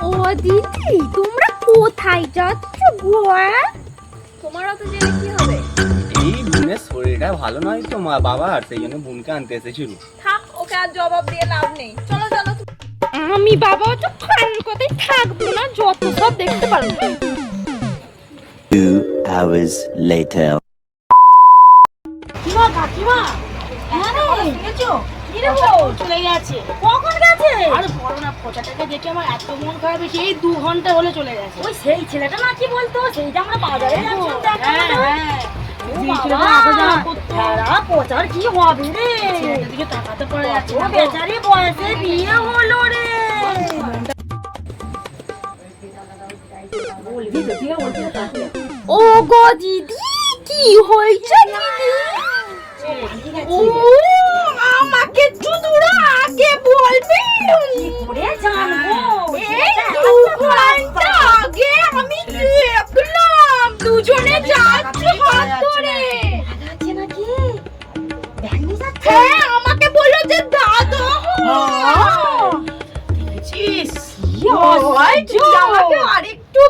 ও দিদি, তোমরা কোথায় যাচ্ছ গো? তোমারও তো জেনে কি হবে? এই বোনের শরীরটা ভালো নয় তো মা বাবার, সেই জন্য বোনকে আনতে এসেছিল। থাক, ওকে আর জবাব দিয়ে লাভ নেই। চলো চলো। আমি বাবা তো খান কথাই থাকবো না, যত সব দেখতে পারবো। 2 hours later. কিমা কাকিমা, চলে গেছে। কখন গেছে? আরে বলো না, পচাটাকে দেখে আমার এত মন খারাপ হয়েছে। এই 2 ঘন্টা হলে চলে গেছে। ওই সেই ছেলেটা না কি বলতো, সেইটা আমরা বাজারে যাচ্ছিলাম দেখাতে। সেই ছেলেটা আগে যাওয়া করতো। পচার কি হবে রে? ছেলেটার দিকে তাকাতে পারা যাচ্ছে ও না। বেচারি বয়সে বিয়ে হলো রে। ও গো দিদি, কি হয়েছে দিদি? ও আমাকে দুদুরা আগে বলবে, কি করে জানবো? এই 2 ঘন্টা আগে আমি দেখলাম দুজনে যাচ্ছে হাত ধরে। যাচ্ছে নাকি? ব্যাংকে যাচ্ছে? হ্যাঁ, আমাকে বললো যে দাদা দেখেছিস? আমাকে আরেকটু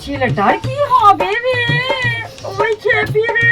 ছেলেটার কি হবে রে? ওই খেপি রে।